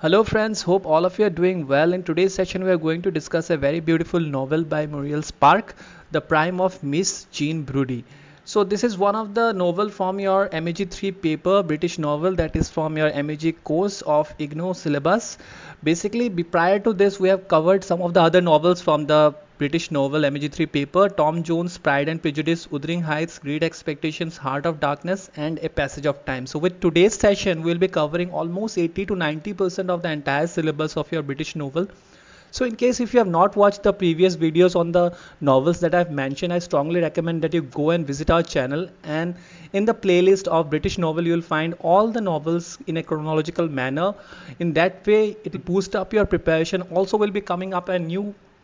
Hello friends, hope all of you are doing well. In today's session we are going to discuss a very beautiful novel by Muriel Spark, The Prime of Miss Jean Brodie. So this is one of the novel from your MEG 3 paper, British novel that is from your MEG course of IGNO syllabus. Basically, prior to this we have covered some of the other novels from the British novel MEG 3 paper, Tom Jones, Pride and Prejudice, Wuthering Heights, Great Expectations, Heart of Darkness and A Passage of Time. So with today's session we'll be covering almost 80 to 90% of the entire syllabus of your British novel. So in case if you have not watched the previous videos on the novels that I've mentioned, I strongly recommend that you go and visit our channel, and in the playlist of British novel you will find all the novels in a chronological manner. In that way it will boost up your preparation. Also will be coming up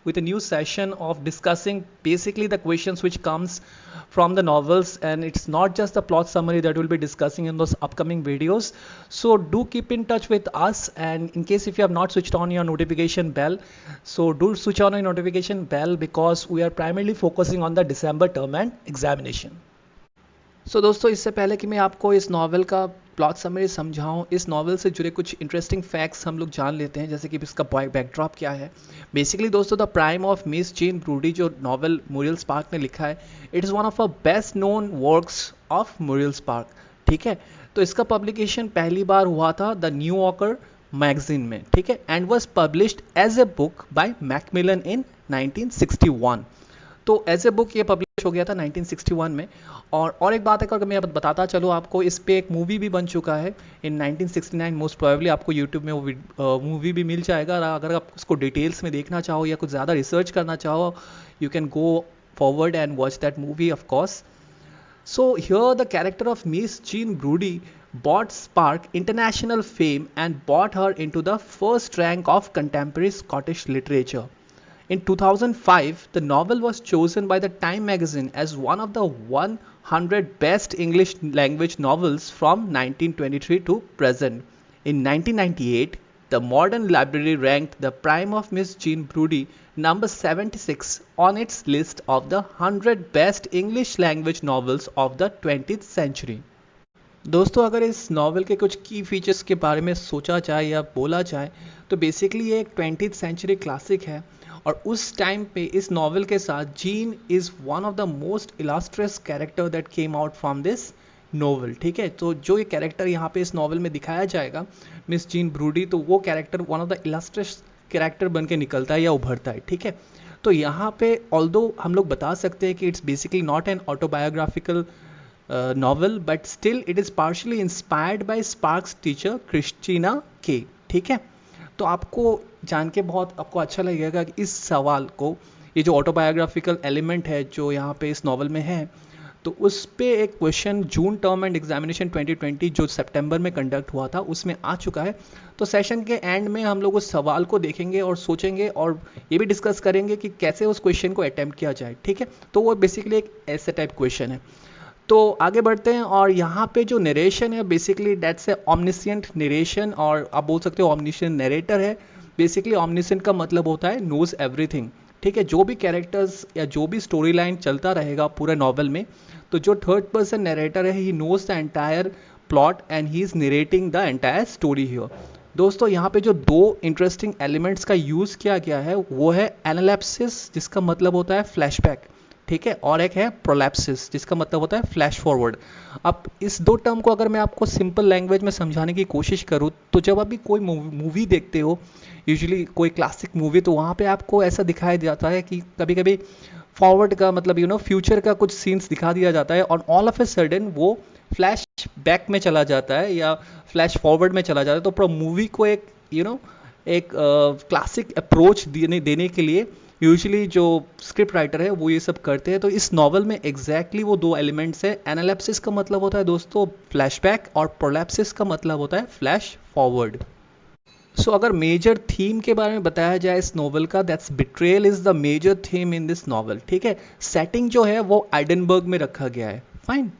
with a new session of discussing basically the questions which comes from the novels, and it's not just the plot summary that we'll be discussing in those upcoming videos. So do keep in touch with us, and in case if you have not switched on your notification bell, so do switch on your notification bell because we are primarily focusing on the December term and examination. दोस्तों इससे पहले कि मैं आपको इस novel का plot summary समझाऊं, इस नावल से जुड़े कुछ इंटरेस्टिंग फैक्ट्स हम लोग जान लेते हैं, जैसे कि इसका बैकड्रॉप क्या है। बेसिकली दोस्तों, the prime of Miss Jean Brodie जो नावल मुरियल स्पार्क ने लिखा है, it is one of a best known works of Muriel Spark. ठीक है, तो इसका पब्लिकेशन पहली बार हुआ था द न्यू यॉर्कर मैगजीन में। ठीक है, and was published as a book by Macmillan in 1961। तो एज ए बुक ये पब्लिश हो गया था 1961 में। और एक बात है, अगर मैं बताता चलो आपको, इस पे एक मूवी भी बन चुका है इन 1969। मोस्ट प्रोबेबली आपको यूट्यूब में वो मूवी भी मिल जाएगा। अगर आप उसको डिटेल्स में देखना चाहो या कुछ ज़्यादा रिसर्च करना चाहो, you can go forward and watch that movie, of course. So here the character of Miss Jean Brodie brought Spark international fame and brought her into the first rank of contemporary Scottish literature. In 2005, the novel was chosen by the Time magazine as one of the 100 best English language novels from 1923 to present. In 1998, the Modern Library ranked The Prime of Miss Jean Brodie number 76 on its list of the 100 best English language novels of the 20th century. दोस्तों, अगर इस novel के कुछ की features के बारे में सोचा जाए या बोला जाए, तो बेसिकली ये एक 20th सेंचुरी क्लासिक है। और उस टाइम पे इस नावल के साथ gene is one of the most illustrious character that came out from this novel. ठीक है, तो जो ये कैरेक्टर यहाँ पे इस नावल में दिखाया जाएगा, मिस जीन ब्रूडी, तो वो character one of the illustrious character बन के निकलता है या उभरता है। ठीक है, तो यहाँ पे ऑल्दो हम लोग बता सकते हैं कि it's basically not an autobiographical novel, but still it is partially inspired by Sparks teacher Christina K. ठीक है, तो आपको जान के बहुत आपको अच्छा लगेगा कि इस सवाल को, ये जो ऑटोबायोग्राफिकल एलिमेंट है जो यहाँ पे इस नावल में है, तो उस पे एक question June term and examination 2020 जो सितंबर में कंडक्ट हुआ था उसमें आ चुका है। तो सेशन के एंड में हम लोग उस सवाल को देखेंगे और सोचेंगे और ये भी डिस्कस करेंगे कि कैसे उस क्वेश्चन को अटेम्प्ट किया जाए। ठीक है, तो वो बेसिकली एक ऐसे टाइप क्वेश्चन है। तो आगे बढ़ते हैं, और यहाँ पे जो नरेशन है बेसिकली दैट्स ए ऑमनिशिएंट नरेशन, और आप बोल सकते हो ऑमनिशिएंट नरेटर है। बेसिकली ऑमनिशिएंट का मतलब होता है नोज एवरीथिंग। ठीक है, जो भी कैरेक्टर्स या जो भी स्टोरी लाइन चलता रहेगा पूरे नॉवल में, तो जो थर्ड पर्सन नरेटर है, he knows the entire plot and he is narrating the entire story here. दोस्तों, यहाँ पे जो दो इंटरेस्टिंग एलिमेंट्स का यूज़ किया गया है वो है एनालिसिस, जिसका मतलब होता है फ्लैशबैक। ठीक है, और एक है प्रोलैप्सिस, जिसका मतलब होता है फ्लैश फॉरवर्ड। अब इस दो टर्म को अगर मैं आपको सिंपल लैंग्वेज में समझाने की कोशिश करूँ, तो जब अभी कोई मूवी देखते हो, यूजुअली कोई क्लासिक मूवी, तो वहाँ पे आपको ऐसा दिखाया जाता है कि कभी कभी फॉरवर्ड का मतलब फ्यूचर का कुछ सीन्स दिखा दिया जाता है, और ऑल ऑफ ए सडन वो फ्लैश बैक में चला जाता है या फ्लैश फॉरवर्ड में चला जाता है। तो पूरा मूवी को एक एक क्लासिक अप्रोच देने के लिए यूजुअली जो स्क्रिप्ट राइटर है वो ये सब करते हैं। तो इस नॉवल में एग्जैक्टली वो दो एलिमेंट्स है। एनालिसिस का मतलब होता है दोस्तों फ्लैशबैक, और प्रोलैप्सिस का मतलब होता है फ्लैश फॉरवर्ड। सो अगर मेजर थीम के बारे में बताया जाए इस नॉवल का, that's betrayal is the major theme in this novel. ठीक है, सेटिंग जो है वो एडिनबर्ग में रखा गया है। Fine.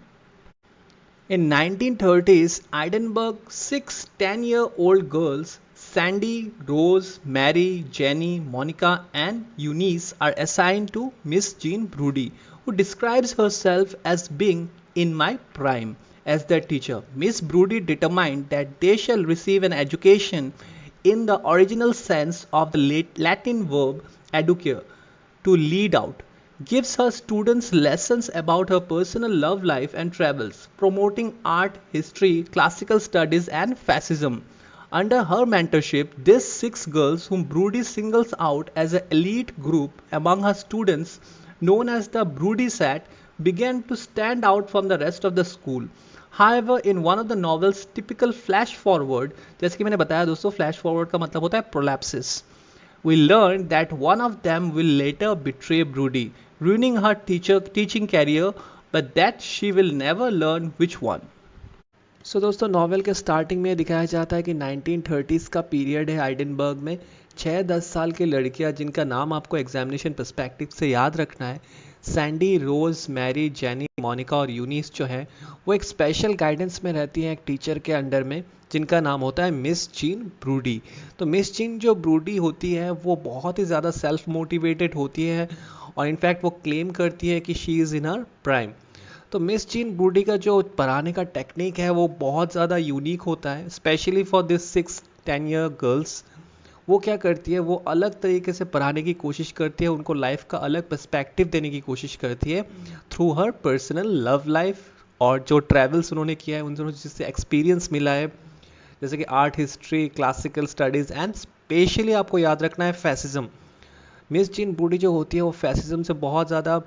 In 1930s, Edinburgh, 6 10-year-old girls, Sandy, Rose, Mary, Jenny, Monica, and Eunice, are assigned to Miss Jean Brodie, who describes herself as being in my prime as their teacher. Miss Brodie determined that they shall receive an education in the original sense of the Latin verb educare, to lead out, gives her students lessons about her personal love life and travels, promoting art, history, classical studies, and fascism. Under her mentorship, these 6 girls, whom Brody singles out as an elite group among her students, known as the Brody set, began to stand out from the rest of the school. However, in one of the novel's typical flash forward, जैसे कि मैंने बताया दोस्तों, flash forward का मतलब होता है prolapses, we learn that one of them will later betray Brody, ruining her teaching career, but that she will never learn which one. दोस्तों नॉवेल के स्टार्टिंग में दिखाया जाता है कि 1930s का पीरियड है आइडनबर्ग में। 6-10 साल की लड़कियां जिनका नाम आपको एग्जामिनेशन पर्सपेक्टिव से याद रखना है, सैंडी, रोज, मैरी, जेनी, मोनिका और यूनिस जो है वो एक स्पेशल गाइडेंस में रहती हैं एक टीचर के अंडर में जिनका नाम होता है मिस जीन ब्रूडी। तो मिस जीन जो ब्रूडी होती है वो बहुत ही ज़्यादा सेल्फ मोटिवेटेड होती है और इनफैक्ट वो क्लेम करती है कि she is in her prime. तो मिस जीन ब्रूडी का जो पढ़ाने का टेक्निक है वो बहुत ज़्यादा यूनिक होता है, specially for this 6-10 year girls. वो क्या करती है, वो अलग तरीके से पढ़ाने की कोशिश करती है, उनको लाइफ का अलग पर्सपेक्टिव देने की कोशिश करती है थ्रू हर पर्सनल लव लाइफ और जो ट्रैवल्स उन्होंने किया है, उन दोनों जिससे एक्सपीरियंस मिला है, जैसे कि art, history, classical studies and specially आपको याद रखना है फैसिज्म। मिस जीन ब्रूडी जो होती है वो फैसिज्म से बहुत ज़्यादा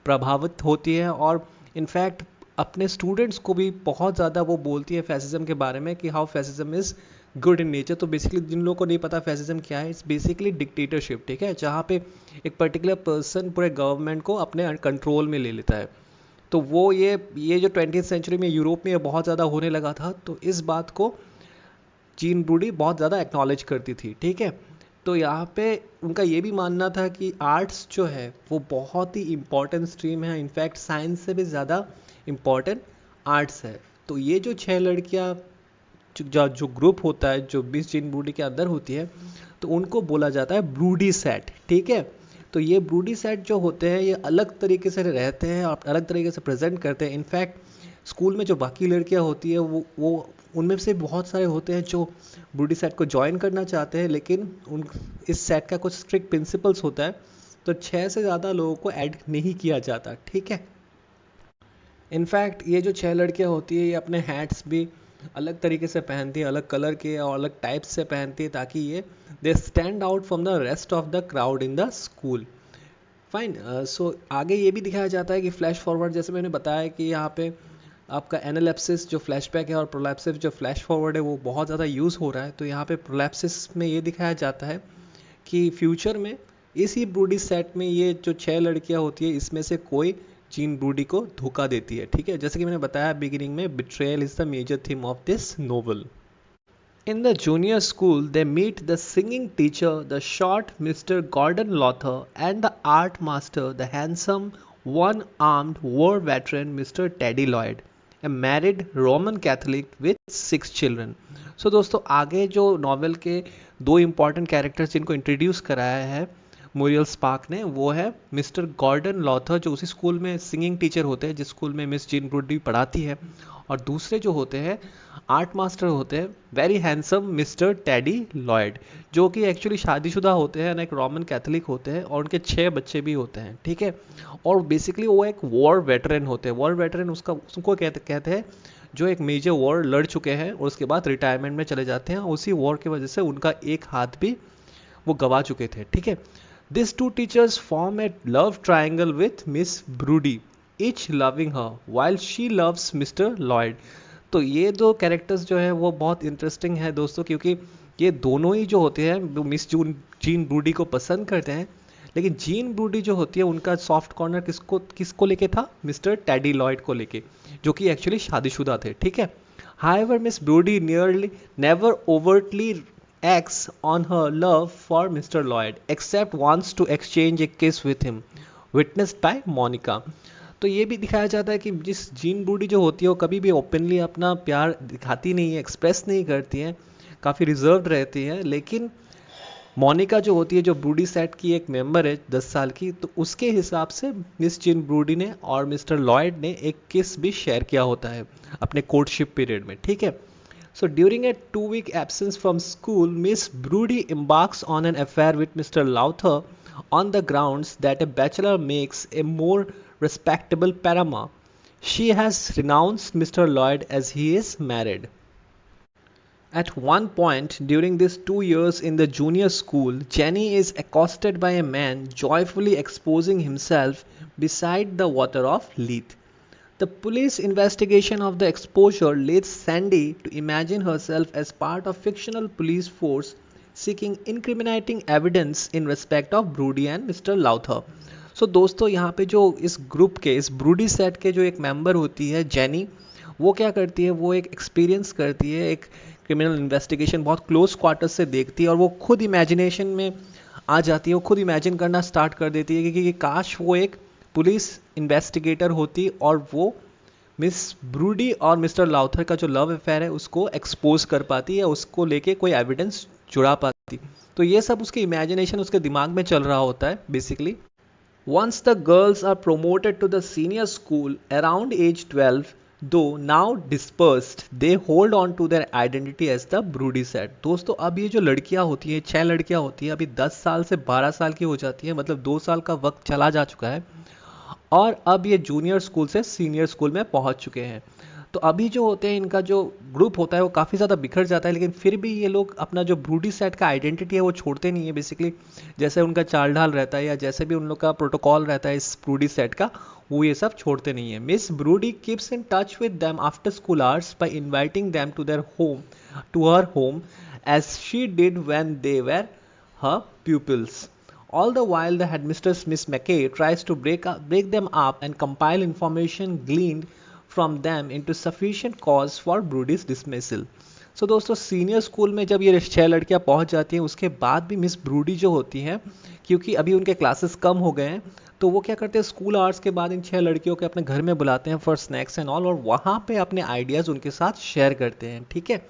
प्रभावित होती है और इनफैक्ट अपने स्टूडेंट्स को भी बहुत ज़्यादा वो बोलती है फैसिज्म के बारे में कि how fascism is good in nature. तो बेसिकली जिन लोगों को नहीं पता फैसिज्म क्या है, इट्स बेसिकली डिक्टेटरशिप, ठीक है, जहाँ पे एक पर्टिकुलर पर्सन पूरे गवर्नमेंट को अपने कंट्रोल में ले लेता है। तो वो ये जो 20th सेंचुरी में यूरोप में बहुत ज़्यादा होने लगा था, तो इस बात को जीन ब्रूडी बहुत ज़्यादा एक्नॉलेज करती थी, ठीक है। तो यहाँ पे उनका ये भी मानना था कि आर्ट्स जो है वो बहुत ही इम्पॉर्टेंट स्ट्रीम है, इनफैक्ट साइंस से भी ज़्यादा इम्पॉर्टेंट आर्ट्स है। तो ये जो 6 लड़कियाँ जो ग्रुप होता है जो मिस जीन ब्रूडी के अंदर होती है, तो उनको बोला जाता है ब्रूडी सेट, ठीक है। तो ये ब्रूडी सेट जो होते हैं ये अलग तरीके से रहते हैं और अलग तरीके से प्रेजेंट करते हैं। इनफैक्ट स्कूल में जो बाकी लड़कियां होती है वो उनमें से बहुत सारे होते हैं जो ब्रूडी सेट को ज्वाइन करना चाहते हैं, लेकिन इस सेट का कुछ स्ट्रिक्ट प्रिंसिपल्स होता है, तो 6 से ज़्यादा लोगों को ऐड नहीं किया जाता, ठीक है। इनफैक्ट ये जो 6 लड़कियां होती है ये अपने हैट्स भी अलग तरीके से पहनती है, अलग कलर के और अलग टाइप से पहनती है, ताकि ये they stand out from the rest of the crowd in the school. Fine. So आगे ये भी दिखाया जाता है कि फ्लैश फॉरवर्ड, जैसे मैंने बताया कि यहाँ पे आपका एनालिसिस जो फ्लैशबैक है और प्रोलैप्सिस जो फ्लैश फॉरवर्ड है वो बहुत ज़्यादा यूज़ हो रहा है। तो यहाँ पे प्रोलैप्सिस में ये दिखाया जाता है कि फ्यूचर में इसी ब्रूडी सेट में ये जो 6 लड़कियाँ होती है इसमें से कोई जीन ब्रूडी को धोखा देती है, ठीक है। जैसे कि मैंने बताया बिगिनिंग में, betrayal is the major theme of this novel. In the junior school, they meet the singing teacher, the short Mr. Gordon Lother, and the art master, the handsome, one-armed war veteran Mr. Teddy Lloyd, a married Roman Catholic with 6 children. So दोस्तों आगे जो novel के 2 important characters जिनको introduce कराया है Muriel Spark ने, वो है मिस्टर गॉर्डन लॉथर जो उसी स्कूल में सिंगिंग टीचर होते हैं जिस स्कूल में मिस जीन ब्रूडी पढ़ाती है, और दूसरे जो होते हैं आर्ट मास्टर होते हैं very handsome mister teddy Lloyd, जो कि एक्चुअली शादीशुदा होते हैं, एक रोमन कैथोलिक होते हैं और उनके 6 बच्चे भी होते हैं, ठीक है। और बेसिकली वो एक वॉर वेटरन होते हैं। वॉर वेटरन उसको कहते हैं जो एक मेजर वॉर लड़ चुके हैं और उसके बाद रिटायरमेंट में चले जाते हैं, उसी वॉर की वजह से उनका एक हाथ भी वो गवा चुके थे, ठीक है। These 2 teachers form a love triangle with Miss Broody, each loving her while she loves Mr. Lloyd. तो ये 2 कैरेक्टर्स जो है वो बहुत इंटरेस्टिंग है दोस्तों, क्योंकि ये दोनों ही जो होते हैं वो मिस जीन ब्रूडी को पसंद करते हैं, लेकिन जीन ब्रूडी जो होती है उनका सॉफ्ट कॉर्नर किसको लेके था, मिस्टर टेडी लॉयड को लेके, जो कि एक्चुअली शादीशुदा थे, ठीक है। However, Miss Broody never overtly acts on her love for Mr. Lloyd, except wants to exchange a kiss with him, witnessed by Monica. तो ये भी दिखाया जाता है कि जिस जीन ब्रूडी जो होती है वो कभी भी ओपनली अपना प्यार दिखाती नहीं है, एक्सप्रेस नहीं करती हैं, काफ़ी रिजर्व्ड रहती हैं, लेकिन मोनिका जो होती है जो ब्रूडी सेट की एक मेंबर है 10 साल की, तो उसके हिसाब से मिस जीन ब्रूडी ने और मिस्टर लॉयड ने एक किस भी शेयर किया होता है अपने कोर्टशिप पीरियड में, ठीक है। So during a 2 week absence from school, Miss Broody embarks on an affair with Mr. Lowther on the grounds that a bachelor makes a more respectable paramour. She has renounced Mr. Lloyd as he is married. At one point during these 2 years in the junior school, Jenny is accosted by a man joyfully exposing himself beside the water of Leith. The police investigation of the exposure leads Sandy to imagine herself as part of fictional police force seeking incriminating evidence in respect of Broody and Mr. Lowther. सो दोस्तों यहाँ पे जो इस group के इस broody set के जो एक मेंबर होती है जेनी, वो क्या करती है, वो एक एक्सपीरियंस करती है, एक क्रिमिनल इन्वेस्टिगेशन बहुत क्लोज क्वार्टर से देखती है और वो खुद इमेजिनेशन में आ जाती है, वो खुद इमेजिन करना स्टार्ट कर देती है कि काश वो एक पुलिस इन्वेस्टिगेटर होती और वो मिस ब्रूडी और मिस्टर लाउथर का जो लव अफेयर है उसको एक्सपोज कर पाती या उसको लेके कोई एविडेंस जुड़ा पाती. तो ये सब उसके इमेजिनेशन उसके दिमाग में चल रहा होता है basically. Once the girls are promoted to the senior school around age 12, though now dispersed, they hold on to their identity as the Broody set. दोस्तों अब ये जो लड़कियां होती हैं, 6 लड़कियां होती हैं, अभी 10 साल से 12 साल की हो जाती हैं, मतलब 2 साल का वक्त चला जा चुका है और अब ये जूनियर स्कूल से सीनियर स्कूल में पहुंच चुके हैं. तो अभी जो होते हैं इनका जो ग्रुप होता है वो काफ़ी ज़्यादा बिखर जाता है, लेकिन फिर भी ये लोग अपना जो ब्रूडी सेट का आइडेंटिटी है वो छोड़ते नहीं है. बेसिकली जैसे उनका चाल ढाल रहता है या जैसे भी उन लोग का प्रोटोकॉल रहता है इस ब्रूडी सेट का, वो ये सब छोड़ते नहीं है. Miss Brodie keeps in touch with them after school hours by inviting them to their home, to her home, as she did when they were her pupils. All the while, the headmistress Miss McKay tries to break them up and compile information gleaned from them into sufficient cause for Broody's dismissal. So दोस्तों senior school में जब ये 6 लड़कियां पहुंच जाती हैं उसके बाद भी मिस ब्रूडी जो होती हैं, क्योंकि अभी उनके क्लासेस कम हो गए हैं, तो वो क्या करते हैं स्कूल आवर्स के बाद इन 6 लड़कियों को अपने घर में बुलाते हैं फॉर स्नैक्स एंड ऑल, और वहाँ पे अपने आइडियाज़ उनके साथ शेयर करते हैं. ठीक है,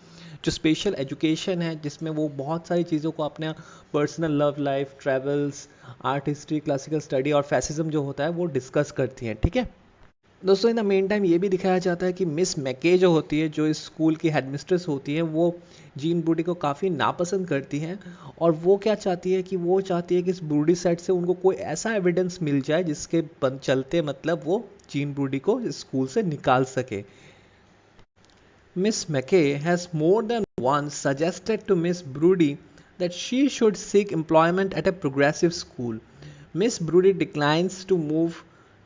जो स्पेशल एजुकेशन है जिसमें वो बहुत सारी चीज़ों को अपने personal love life, travels, art history, classical study और फैसिज्म जो होता है वो डिस्कस करती हैं. ठीक है दोस्तों, इन द मेन टाइम ये भी दिखाया जाता है कि मिस मैके जो होती है, जो इस स्कूल की हेडमिस्ट्रेस होती है, वो जीन ब्रूडी को काफ़ी नापसंद करती हैं और वो क्या चाहती है कि वो चाहती है कि इस ब्रूडी सेट से उनको कोई ऐसा एविडेंस मिल जाए जिसके चलते मतलब वो जीन ब्रूडी को इस स्कूल से निकाल सके. Miss McKay has more than once suggested to Miss Broody that she should seek employment at a progressive school. Miss Broody declines to move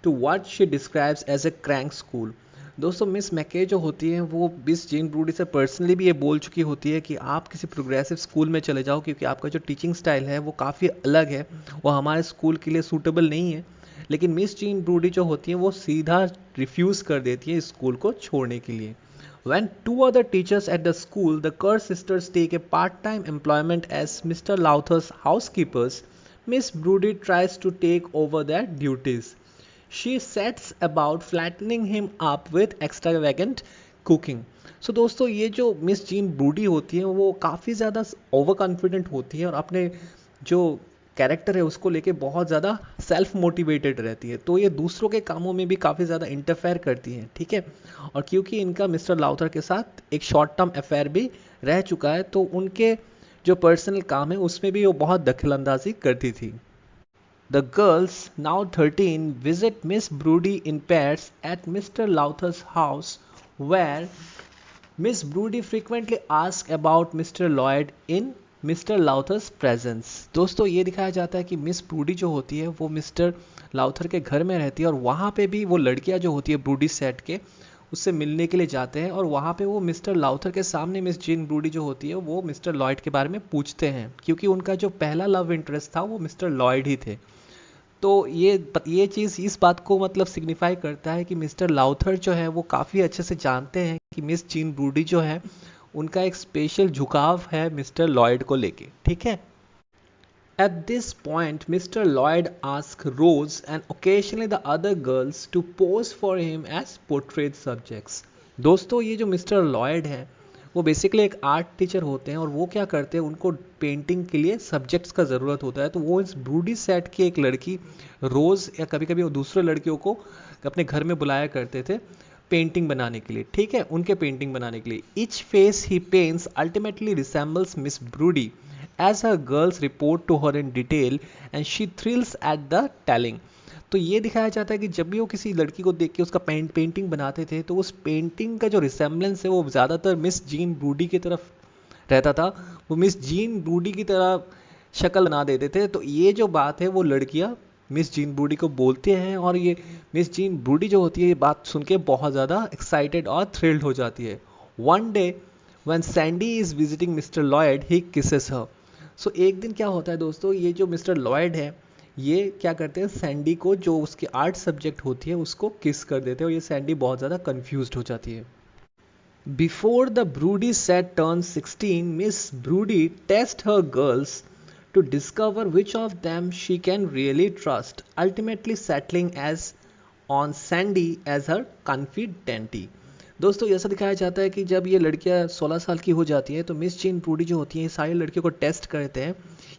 to what she describes as a crank school. दोस्तों miss मैके जो होती हैं वो miss Jean broody से personally भी ये बोल चुकी होती है कि आप किसी प्रोग्रेसिव स्कूल में चले जाओ क्योंकि आपका जो टीचिंग स्टाइल है वो काफ़ी अलग है, वो हमारे स्कूल के लिए सूटेबल नहीं है. लेकिन मिस जीन ब्रूडी जो होती है वो सीधा रिफ्यूज़ कर देती है इस स्कूल को छोड़ने के लिए. When 2 other teachers at the school, the Kerr sisters, take a part-time employment as Mr. Lowther's housekeepers, Miss Broody tries to take over their duties. She sets about flattening him up with extravagant cooking. So दोस्तों ये जो miss Jean broody होती है वो काफ़ी ज़्यादा over confident होती है और अपने जो कैरेक्टर है उसको लेके बहुत ज़्यादा सेल्फ मोटिवेटेड रहती है, तो ये दूसरों के कामों में भी काफ़ी ज़्यादा इंटरफेयर करती हैं. ठीक है, और क्योंकि इनका मिस्टर लाउथर के साथ एक शॉर्ट टर्म अफेयर भी रह चुका है तो उनके जो पर्सनल काम है उसमें भी वो बहुत दखलंदाजी करती थी. The girls now 13 visit Miss Brodie in pairs at Mr Lowther's house where Miss Brodie frequently ask about Mr Lloyd in Mr Lowther's presence. दोस्तों ये दिखाया जाता है कि मिस ब्रूडी जो होती है वो मिस्टर लाउथर के घर में रहती है और वहाँ पे भी वो लड़कियाँ जो होती है ब्रूडी सेट के उससे मिलने के लिए जाते हैं और वहाँ पे वो मिस्टर लाउथर के सामने मिस जीन ब्रूडी जो होती है वो मिस्टर लॉयड के बारे में पूछते हैं क्योंकि उनका जो पहला लव इंटरेस्ट था वो मिस्टर लॉयड ही थे. तो ये चीज़ इस बात को मतलब सिग्निफाई करता है कि मिस्टर लाउथर जो है वो काफ़ी अच्छे से जानते हैं कि मिस जीन ब्रूडी जो है उनका एक स्पेशल झुकाव है मिस्टर लॉयड को लेके. ठीक है, at this point Mister Lloyd ask Rose and occasionally the other girls to pose for him as portrait subjects. दोस्तों ये जो मिस्टर लॉयड है वो बेसिकली एक आर्ट टीचर होते हैं और वो क्या करते हैं, उनको पेंटिंग के लिए सब्जेक्ट्स का ज़रूरत होता है, तो वो इस ब्रूडी सेट की एक लड़की रोज़ या कभी कभी वो दूसरे लड़कियों को अपने घर में बुलाया करते थे पेंटिंग बनाने के लिए, ठीक है, उनके पेंटिंग बनाने के लिए। Each face he paints ultimately resembles Miss Brodie as her girls report to her in detail and she thrills at the telling. तो ये दिखाया जाता है कि जब भी वो किसी लड़की को देख के उसका पेंटिंग बनाते थे तो उस पेंटिंग का जो रिसेंबलेंस है वो ज़्यादातर मिस जीन ब्रूडी की तरफ रहता था, वो मिस जीन ब्रूडी की तरह शक्ल बना देते थे। तो ये जो बात है वो लड़कियां मिस जीन ब्रूडी को बोलते हैं और ये मिस जीन ब्रूडी जो होती है ये बात सुन के बहुत ज़्यादा एक्साइटेड और थ्रिल्ड हो जाती है। One day when Sandy is visiting Mr Lloyd he kisses her. So एक दिन क्या होता है दोस्तों, ये जो मिस्टर लॉयड है ये क्या करते हैं, सैंडी को जो उसकी आर्ट सब्जेक्ट होती है उसको किस कर देते हैं और ये सैंडी बहुत ज़्यादा कन्फ्यूज्ड हो जाती है। Before the Broody set turned 16, Miss Broody tests her girls to discover which of them she can really trust, ultimately settling as on Sandy as her confidante। दोस्तों ऐसा दिखाया जाता है कि जब ये लड़कियां 16 साल की हो जाती हैं तो मिस जीन ब्रूडी जो होती हैं सारी लड़कियों को टेस्ट करते हैं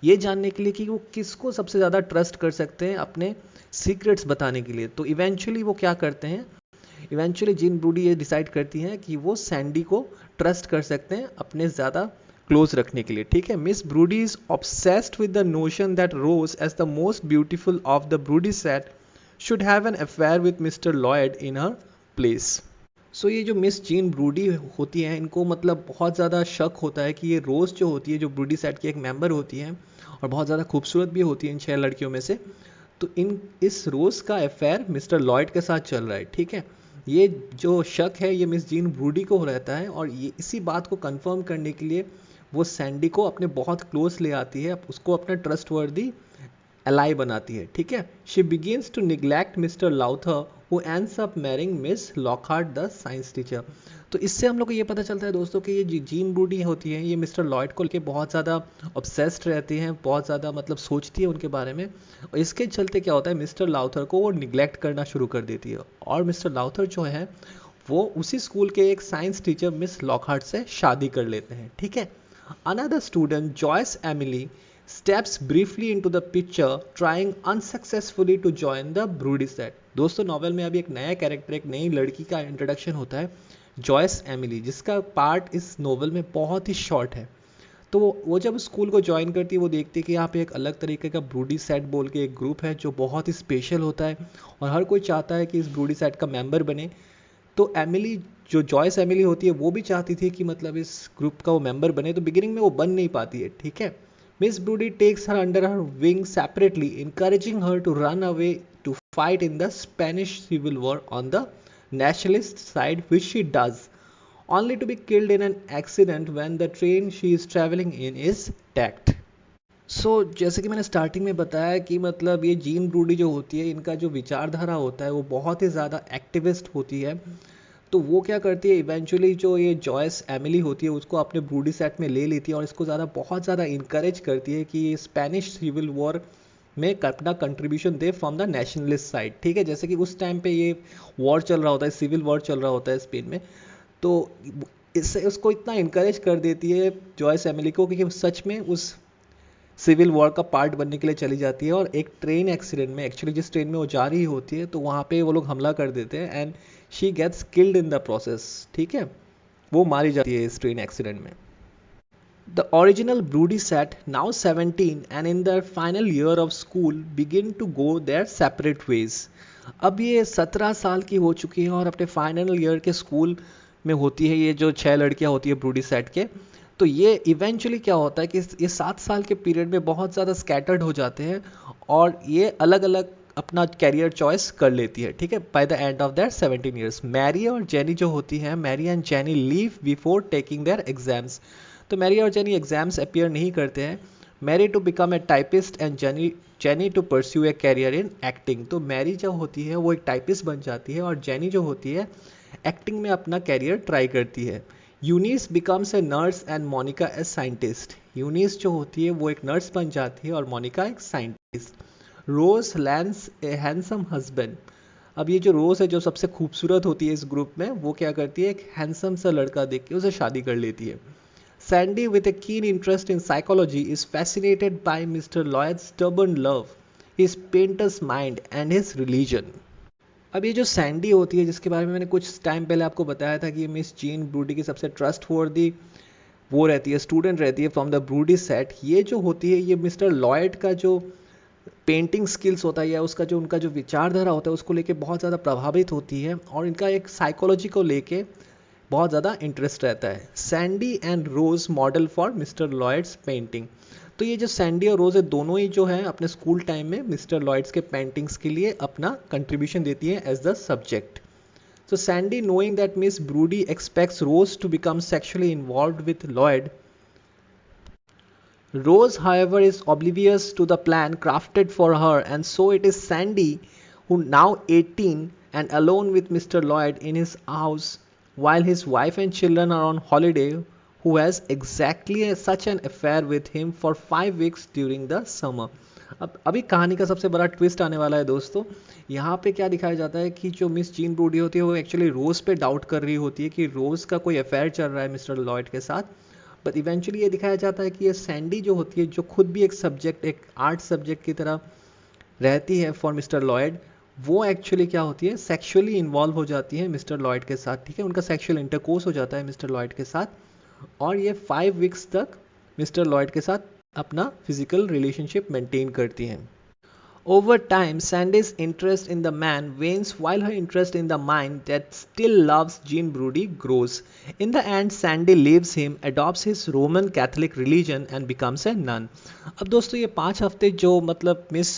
ये जानने के लिए कि वो किसको सबसे ज़्यादा ट्रस्ट कर सकते हैं अपने सीक्रेट्स बताने के लिए। तो इवेंचुअली वो क्या करते हैं, इवेंचुअली जीन ब्रूडी ये डिसाइड करती हैं कि वो सैंडी को ट्रस्ट कर सकते हैं अपने ज़्यादा क्लोज रखने के लिए, ठीक है। Miss Brodie is obsessed with the notion that Rose as the most beautiful of the Brodie set should have an affair with Mister Lloyd in her place. So ये जो मिस जीन ब्रूडी होती हैं इनको मतलब बहुत ज़्यादा शक होता है कि ये रोज़ जो होती है जो ब्रूडी सेट की एक मेंबर होती है और बहुत ज़्यादा खूबसूरत भी होती है इन 6 लड़कियों में से, तो इस रोज़ का अफेयर मिस्टर लॉयड के साथ चल रहा है, ठीक है। ये जो शक है ये मिस जीन ब्रूडी को रहता है और ये इसी बात को कंफर्म करने के लिए वो सैंडी को अपने बहुत क्लोज ले आती है, उसको अपना ट्रस्टवर्दी एलाई बनाती है, ठीक है। She begins to neglect Mister Lowther who ends up marrying Miss Lockhart the science teacher. तो इससे हम लोग को ये पता चलता है दोस्तों कि ये जीन ब्रूडी होती है ये मिस्टर लॉयड को लेके बहुत ज़्यादा ऑब्सेस्ड रहती हैं, बहुत ज़्यादा मतलब सोचती है उनके बारे में और इसके चलते क्या होता है मिस्टर लाउथर को वो निग्लेक्ट करना शुरू कर देती है और मिस्टर लाउथर जो है वो उसी स्कूल के एक साइंस टीचर मिस लॉकहार्ट से शादी कर लेते हैं, ठीक है। Another student Joyce Emily steps briefly into the picture trying unsuccessfully to join the Broody set। दोस्तों नॉवेल में अभी एक नया कैरेक्टर एक नई लड़की का इंट्रोडक्शन होता है जॉयस एमिली जिसका पार्ट इस नॉवेल में बहुत ही शॉर्ट है। तो वो जब स्कूल को ज्वाइन करती है वो देखती है कि यहाँ पे एक अलग तरीके का ब्रूडी सेट बोल के एक ग्रुप है जो बहुत ही स्पेशल होता है और हर कोई चाहता है कि इस ब्रूडी सेट का मेंबर बने। तो एमिली जो जॉयस एमिली होती है वो भी चाहती थी कि मतलब इस ग्रुप का वो मेंबर बने, तो बिगिनिंग में वो बन नहीं पाती है, ठीक है। Miss Broody takes her under her wing separately, encouraging her to run away to fight in the Spanish Civil War on the nationalist side, which she does, only to be killed in an accident when the train she is traveling in is attacked। सो जैसे कि मैंने starting में बताया कि मतलब ये gene broody जो होती है इनका जो विचारधारा होता है वो बहुत ही ज़्यादा एक्टिविस्ट होती है। तो वो क्या करती है इवेंचुअली जो ये जॉयस एमिली होती है उसको अपने ब्रूडी सेट में ले लेती है और इसको बहुत ज़्यादा इंकरेज करती है कि ये स्पेनिश सिविल वॉर में अपना contribution they from the nationalist side, ठीक है। जैसे कि उस टाइम पे ये वॉर चल रहा होता है, सिविल वॉर चल रहा होता है स्पेन में, तो इससे उसको इतना इंकरेज कर देती है जॉयस एमिली को कि सच में उस सिविल वॉर का पार्ट बनने के लिए चली जाती है और एक ट्रेन एक्सीडेंट में एक्चुअली जिस ट्रेन में वो जा रही होती है तो वहाँ पे वो लोग हमला कर देते हैं and she gets killed in the process, ठीक है, वो मारी जाती है इस ट्रेन एक्सीडेंट में। The original Brodie set now 17 and in their final year of school begin to go their separate ways. अब ये 17 साल की हो चुकी है और अपने फाइनल ईयर के स्कूल में होती है ये जो 6 लड़कियां होती है ब्रूडी सेट के। तो ये इवेंचुअली क्या होता है कि ये 7 साल के पीरियड में बहुत ज़्यादा स्कैटर्ड हो जाते हैं और ये अलग अलग अपना कैरियर चॉइस कर लेती है, ठीक है। By the end of their 17 years Mary और जेनी जो होती हैं, Mary and Jenny leave before taking their exams. तो मैरी और जेनी एग्जाम्स अपियर नहीं करते हैं। Mary to become a typist and Jenny to pursue a career in acting. तो मैरी जो होती है वो एक टाइपिस्ट बन जाती है और जेनी जो होती है एक्टिंग में अपना कैरियर ट्राई करती है। Eunice becomes a nurse and Monica a scientist. Eunice जो होती है वो एक नर्स बन जाती है और मोनिका एक scientist. Rose lands a handsome husband. अब ये जो रोज है जो सबसे खूबसूरत होती है इस ग्रुप में वो क्या करती है एक हैंडसम सा लड़का देख के उसे शादी कर लेती है। Sandy with a keen interest in psychology is fascinated by Mr Lloyd's stubborn love, his painter's mind and his religion. अब ये जो सैंडी होती है, जिसके बारे में मैंने कुछ टाइम पहले आपको बताया था कि ये मिस जीन ब्रूडी की सबसे ट्रस्टवर्दी वो रहती है, स्टूडेंट रहती है फ्रॉम द ब्रूडी सेट। ये जो होती है, ये मिस्टर लॉयड का जो पेंटिंग स्किल्स होता है या उसका जो उनका जो विचारधारा होता है उसको लेके बहुत ज़्यादा प्रभावित होती है, और इनका एक साइकोलॉजी को लेके बहुत ज़्यादा इंटरेस्ट रहता है। Sandy and Rose model for Mr Lloyd's painting. तो ये जो सैंडी और रोज है, दोनों ही जो है अपने स्कूल टाइम में मिस्टर लॉयड्स के पेंटिंग्स के लिए अपना कंट्रीब्यूशन देती है as the subject. So Sandy, knowing that Miss Brodie expects Rose to become sexually involved with Lloyd, Rose, however, is oblivious to the plan crafted for her, and so it is Sandy, who now 18 and alone with Mr. Lloyd in his house while his wife and children are on holiday, who has exactly such an affair with him for 5 weeks during the summer. अब अभी कहानी का सबसे बड़ा twist आने वाला है दोस्तों। यहाँ पे क्या दिखाया जाता है कि जो मिस जीन ब्रूडी होती है वो एक्चुअली रोज पे डाउट कर रही होती है कि रोज का कोई अफेयर चल रहा है मिस्टर लॉयड के साथ, बट इवेंचुअली ये दिखाया जाता है कि ये सैंडी जो होती है, जो खुद भी एक सब्जेक्ट, एक आर्ट सब्जेक्ट की तरह रहती है फॉर मिस्टर लॉयड, वो एक्चुअली क्या होती है, सेक्सुअली इन्वॉल्व हो जाती है मिस्टर लॉयड के साथ। ठीक है, उनका सेक्सुअल इंटरकोर्स हो जाता है मिस्टर लॉयड के साथ, और ये 5 वीक्स तक मिस्टर लॉयड के साथ अपना फिजिकल रिलेशनशिप मेंटेन करती हैं। Over time, Sandy's interest in the man wanes while her interest in the mind that still loves Jean Brodie grows. In the end, Sandy leaves him, adopts his Roman Catholic religion and becomes a nun. अब दोस्तों ये 5 हफ्ते जो मतलब miss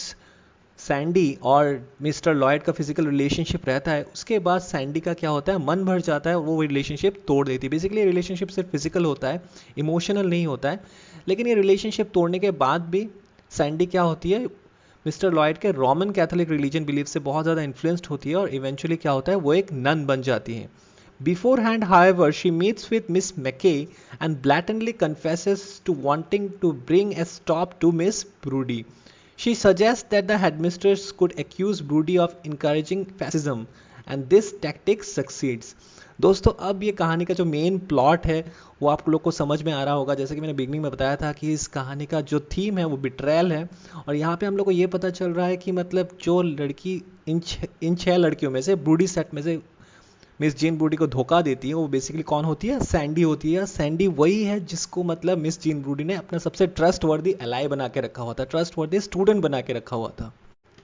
Sandy और mister Lloyd का physical relationship रहता है, उसके बाद सैंडी का क्या होता है, मन भर जाता है और वो रिलेशनशिप तोड़ देती है। बेसिकली रिलेशनशिप सिर्फ फिजिकल होता है, इमोशनल नहीं होता है, लेकिन ये रिलेशनशिप तोड़ने के बाद भी सैंडी क्या होती है, मिस्टर लॉयड के रोमन कैथोलिक रिलीजन बिलीफ से बहुत ज़्यादा इन्फ्लुएंस्ड होती है और इवेंचुअली क्या होता है, वो एक नन बन जाती है। Beforehand, however, she meets with Miss McKay and blatantly confesses to wanting to bring a stop to Miss Brodie. She suggests that the headmistress could accuse Brodie of encouraging fascism, and this tactic succeeds. दोस्तों अब ये कहानी का जो main plot है वो आप लोग को समझ में आ रहा होगा। जैसे कि मैंने बिगनिंग में बताया था कि इस कहानी का जो थीम है वो बिट्रेयल है, और यहाँ पे हम लोग को ये पता चल रहा है कि मतलब जो लड़की इन 6 लड़कियों में से, ब्रूडी सेट में से मिस जीन ब्रूडी को धोखा देती है, वो बेसिकली कौन होती है, सैंडी होती है। सैंडी वही है जिसको मतलब मिस जीन ब्रूडी ने अपना सबसे ट्रस्टवर्दी एलाई बना के रखा हुआ था, ट्रस्टवर्दी स्टूडेंट बना के रखा हुआ था।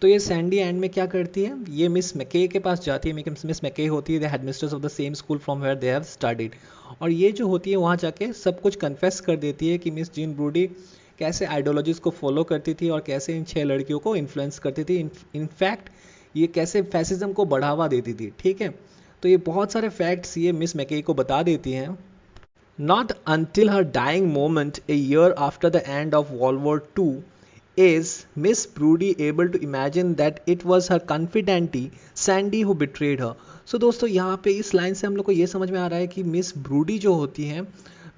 तो ये सैंडी एंड में क्या करती है, ये मिस मैके के पास जाती है। मिस मैके होती है the headmistress of the same school from where they have studied, और ये जो होती है वहाँ जाके सब कुछ कन्फेस कर देती है कि मिस जीन ब्रूडी कैसे आइडियोलॉजीज को फॉलो करती थी और कैसे इन 6 लड़कियों को इन्फ्लुएंस करती थी, इनफैक्ट ये कैसे फैसिज्म को बढ़ावा देती थी। ठीक है, तो ये बहुत सारे फैक्ट्स ये मिस मैके को बता देती हैं। Not until her dying moment a year after the end of World War II is Miss Brodie able to imagine that it was her confidante Sandy who betrayed her. So दोस्तों यहाँ पे इस line से हम लोग को ये समझ में आ रहा है कि मिस ब्रूडी जो होती हैं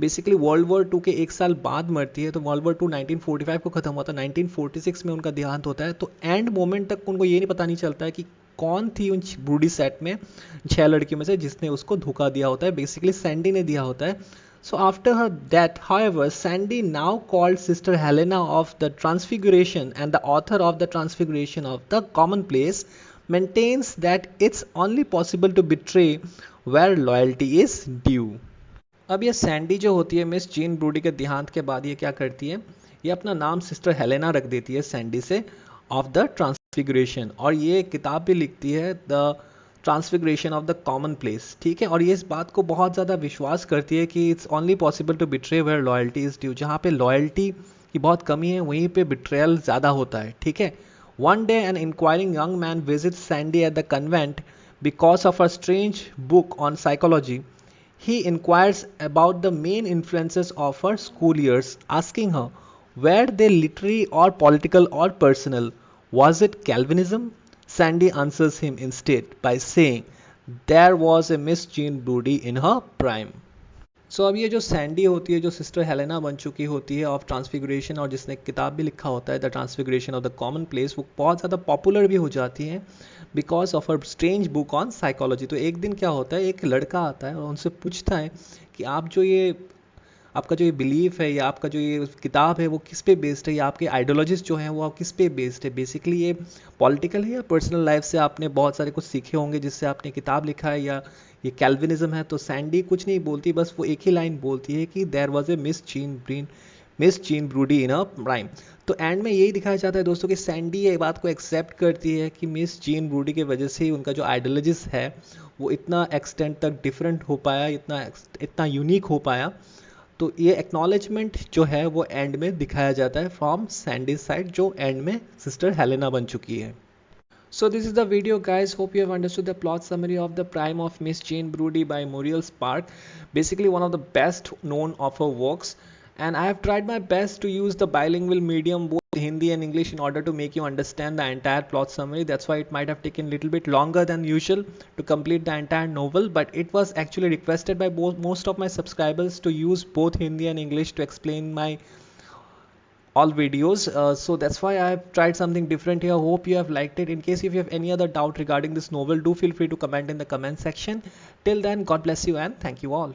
बेसिकली वर्ल्ड वॉर 2 के 1 साल बाद मरती है। तो वर्ल्ड वॉर 2 1945 को खत्म हुआ था, 1946 में उनका देहांत होता है। तो एंड मोमेंट तक उनको ये नहीं पता नहीं चलता है कि कौन थी उन ब्रूडी सेट में 6 लड़कियों में से जिसने उसको धोखा दिया होता है, बेसिकली सैंडी ने दिया होता है। So after her death, however, Sandy, now called Sister Helena of the Transfiguration and the author of the Transfiguration of the Commonplace, maintains that it's only possible to betray where loyalty is due. अब ये Sandy जो होती है miss Jean broody के देहांत के बाद ये क्या करती है, ये अपना नाम सिस्टर हेलेना रख देती है सैंडी से, ऑफ द ट्रांसफिगरेशन, और ये किताब भी लिखती है the transfiguration of the common place. ठीक है, और ये इस बात को बहुत ज़्यादा विश्वास करती है कि it's only possible to betray where loyalty is due. जहाँ पे लॉयल्टी की बहुत कमी है वहीं पे बिट्रेयल ज़्यादा होता है। ठीक है, one day an inquiring young man visit Sandy at the convent because of a strange book on psychology. He inquires about the main influences of her school years, asking her, were they literary or political or personal? Was it Calvinism? Sandy answers him instead by saying, there was a Miss Jean Brodie in her prime. So अब ये जो Sandy होती है, जो sister Helena बन चुकी होती है ऑफ ट्रांसफिगरेशन, और जिसने किताब भी लिखा होता है the transfiguration of the common place, वो बहुत ज़्यादा पॉपुलर भी हो जाती है because of her strange book on psychology. तो एक दिन क्या होता है, एक लड़का आता है और उनसे पूछता है कि आप जो ये आपका जो ये बिलीफ है या आपका जो ये किताब है वो किस पे बेस्ड है, या आपके आइडियोलॉजीज जो हैं वो किस पे बेस्ड है। बेसिकली ये पॉलिटिकल है या पर्सनल लाइफ से आपने बहुत सारे कुछ सीखे होंगे जिससे आपने किताब लिखा है, या ये कैल्विनिज्म है। तो सैंडी कुछ नहीं बोलती, बस वो एक ही लाइन बोलती है कि there was a Miss Jean Brodie in a prime. तो एंड में यही दिखाया जाता है दोस्तों कि सैंडी ये बात को एक्सेप्ट करती है कि मिस जीन ब्रूडी की वजह से ही उनका जो आइडियोलॉजीज है वो इतना एक्सटेंट तक डिफरेंट हो पाया, इतना इतना यूनिक हो पाया। तो ये एक्नॉलेजमेंट जो है वो एंड में दिखाया जाता है फ्रॉम सैंडी साइड, जो एंड में सिस्टर हेलेना बन चुकी है। So this is the video, guys. Hope you have understood the plot summary of The Prime of Miss Jane Brodie by Muriel Spark. Basically one of the best known of her works, and I have tried my best to use the bilingual medium, both Hindi and English, in order to make you understand the entire plot summary. That's why it might have taken a little bit longer than usual to complete the entire novel, but it was actually requested by most of my subscribers to use both Hindi and English to explain my all videos. So that's why I have tried something different here. Hope you have liked it. In case if you have any other doubt regarding this novel, do feel free to comment in the comment section. Till then, God bless you and thank you all.